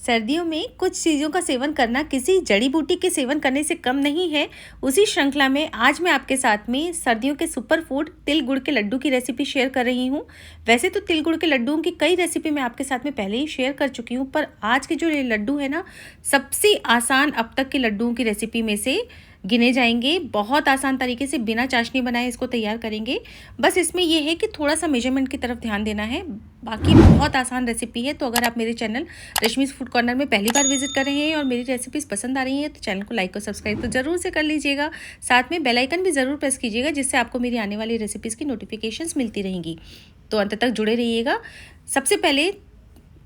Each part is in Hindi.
सर्दियों में कुछ चीज़ों का सेवन करना किसी जड़ी बूटी के सेवन करने से कम नहीं है। उसी श्रृंखला में आज मैं आपके साथ में सर्दियों के सुपर फूड तिल गुड़ के लड्डू की रेसिपी शेयर कर रही हूँ। वैसे तो तिल गुड़ के लड्डुओं की कई रेसिपी मैं आपके साथ में पहले ही शेयर कर चुकी हूँ, पर आज के जो ये लड्डू है ना, सबसे आसान अब तक के लड्डुओं की रेसिपी में से गिने जाएंगे। बहुत आसान तरीके से बिना चाशनी बनाए इसको तैयार करेंगे। बस इसमें यह है कि थोड़ा सा मेजरमेंट की तरफ ध्यान देना है, बाकी बहुत आसान रेसिपी है। तो अगर आप मेरे चैनल रश्मिस फूड कॉर्नर में पहली बार विजिट कर रहे हैं और मेरी रेसिपीज़ पसंद आ रही हैं तो चैनल को लाइक और सब्सक्राइब तो ज़रूर से कर लीजिएगा। साथ में बेल आइकन भी ज़रूर प्रेस कीजिएगा, जिससे आपको मेरी आने वाली रेसिपीज़ की नोटिफिकेशंस मिलती रहेंगी। तो अंत तक जुड़े रहिएगा। सबसे पहले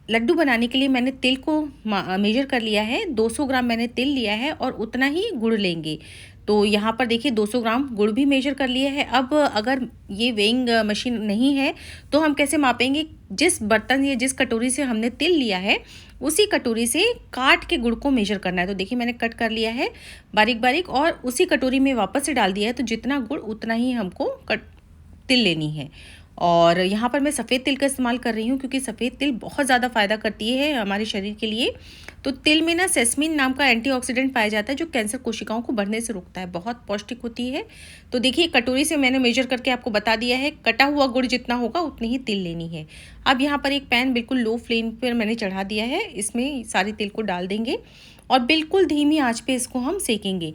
लड्डू बनाने के लिए मैंने तिल को मेजर कर लिया है। 200 ग्राम मैंने तिल लिया है और उतना ही गुड़ लेंगे। तो यहाँ पर देखिए 200 ग्राम गुड़ भी मेजर कर लिया है। अब अगर ये वेइंग मशीन नहीं है तो हम कैसे मापेंगे? जिस बर्तन या जिस कटोरी से हमने तिल लिया है उसी कटोरी से काट के गुड़ को मेजर करना है। तो देखिए मैंने कट कर लिया है बारीक बारीक और उसी कटोरी में वापस से डाल दिया है। तो जितना गुड़ उतना ही हमको तिल लेनी है। और यहाँ पर मैं सफ़ेद तिल का इस्तेमाल कर रही हूँ, क्योंकि सफ़ेद तिल बहुत ज़्यादा फ़ायदा करती है हमारे शरीर के लिए। तो तिल में ना सेसमिन नाम का एंटीऑक्सीडेंट पाया जाता है, जो कैंसर कोशिकाओं को बढ़ने से रोकता है। बहुत पौष्टिक होती है। तो देखिए कटोरी से मैंने मेजर करके आपको बता दिया है। कटा हुआ गुड़ जितना होगा उतनी ही तिल लेनी है। अब यहाँ पर एक पैन बिल्कुल लो फ्लेम पर मैंने चढ़ा दिया है। इसमें सारी तिल को डाल देंगे और बिल्कुल धीमी आँच पर इसको हम सेकेंगे।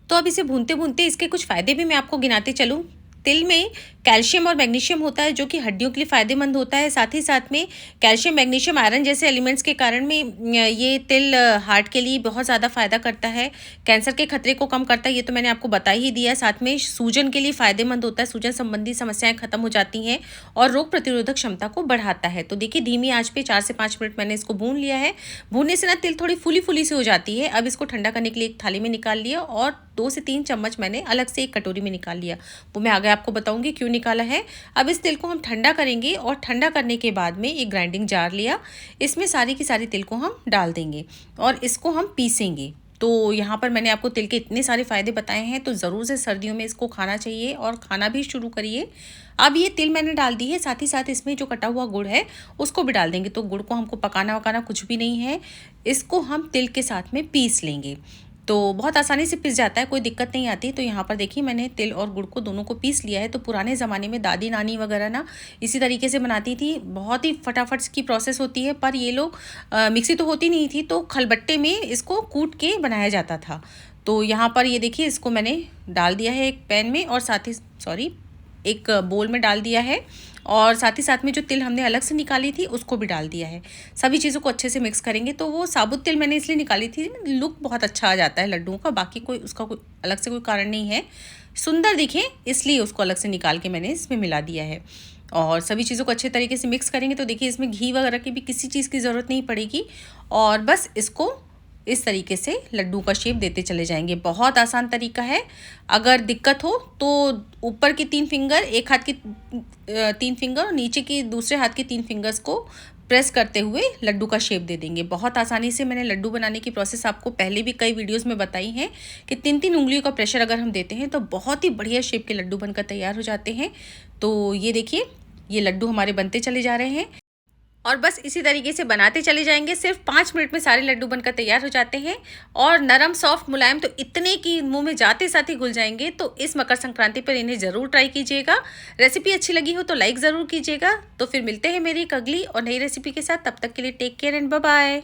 तो अब इसे भूनते भूनते इसके कुछ फ़ायदे भी मैं आपको गिनाते चलूँ। तिल में कैल्शियम और मैग्नीशियम होता है, जो कि हड्डियों के लिए फ़ायदेमंद होता है। साथ ही साथ में कैल्शियम, मैग्नीशियम, आयरन जैसे एलिमेंट्स के कारण में ये तिल हार्ट के लिए बहुत ज़्यादा फ़ायदा करता है। कैंसर के खतरे को कम करता है, ये तो मैंने आपको बता ही दिया। साथ में सूजन के लिए फ़ायदेमंद होता है। सूजन संबंधी समस्याएं खत्म हो जाती हैं और रोग प्रतिरोधक क्षमता को बढ़ाता है। तो देखिए धीमी आँच पे 4 से 5 मिनट मैंने इसको भून लिया है। भूनने से ना तिल थोड़ी फूली फूली सी हो जाती है। अब इसको ठंडा करने के लिए एक थाली में निकाल लिया और 2 से 3 चम्मच मैंने अलग से एक कटोरी में निकाल लिया। वो मैं आगे आपको बताऊंगी क्यों निकाला है। अब इस तिल को हम ठंडा करेंगे और ठंडा करने के बाद में एक ग्राइंडिंग जार लिया, इसमें सारी की सारी तिल को हम डाल देंगे और इसको हम पीसेंगे। तो यहाँ पर मैंने आपको तिल के इतने सारे फ़ायदे बताए हैं, तो ज़रूर से सर्दियों में इसको खाना चाहिए और खाना भी शुरू करिए। अब ये तिल मैंने डाल दी है, साथ ही साथ इसमें जो कटा हुआ गुड़ है उसको भी डाल देंगे। तो गुड़ को हमको पकाना वकाना कुछ भी नहीं है, इसको हम तिल के साथ में पीस लेंगे। तो बहुत आसानी से पिस जाता है, कोई दिक्कत नहीं आती। तो यहाँ पर देखिए मैंने तिल और गुड़ को दोनों को पीस लिया है। तो पुराने ज़माने में दादी नानी वगैरह ना इसी तरीके से बनाती थी। बहुत ही फटाफट की प्रोसेस होती है, पर ये लोग मिक्सी तो होती नहीं थी, तो खलबट्टे में इसको कूट के बनाया जाता था। तो यहाँ पर ये देखिए इसको मैंने डाल दिया है एक पैन में और साथ ही एक बोल में डाल दिया है और साथ ही साथ में जो तिल हमने अलग से निकाली थी उसको भी डाल दिया है। सभी चीज़ों को अच्छे से मिक्स करेंगे। तो वो साबुत तिल मैंने इसलिए निकाली थी, लुक बहुत अच्छा आ जाता है लड्डुओं का, बाकी कोई उसका कोई अलग से कोई कारण नहीं है। सुंदर दिखे इसलिए उसको अलग से निकाल के मैंने इसमें मिला दिया है। और सभी चीज़ों को अच्छे तरीके से मिक्स करेंगे। तो देखिए इसमें घी वगैरह की भी किसी चीज़ की ज़रूरत नहीं पड़ेगी और बस इसको इस तरीके से लड्डू का शेप देते चले जाएंगे। बहुत आसान तरीका है। अगर दिक्कत हो तो ऊपर की 3 फिंगर, एक हाथ की 3 फिंगर और नीचे की दूसरे हाथ की 3 फिंगर्स को प्रेस करते हुए लड्डू का शेप दे देंगे। बहुत आसानी से मैंने लड्डू बनाने की प्रोसेस आपको पहले भी कई वीडियोस में बताई है कि 3-3 उंगलियों का प्रेशर अगर हम देते हैं तो बहुत ही बढ़िया शेप के लड्डू बनकर तैयार हो जाते हैं। तो ये देखिए ये लड्डू हमारे बनते चले जा रहे हैं और बस इसी तरीके से बनाते चले जाएंगे। सिर्फ 5 मिनट में सारे लड्डू बनकर तैयार हो जाते हैं और नरम, सॉफ्ट, मुलायम, तो इतने कि मुंह में जाते साथ ही घुल जाएंगे। तो इस मकर संक्रांति पर इन्हें ज़रूर ट्राई कीजिएगा। रेसिपी अच्छी लगी हो तो लाइक ज़रूर कीजिएगा। तो फिर मिलते हैं मेरी एक अगली और नई रेसिपी के साथ। तब तक के लिए take care and bye bye.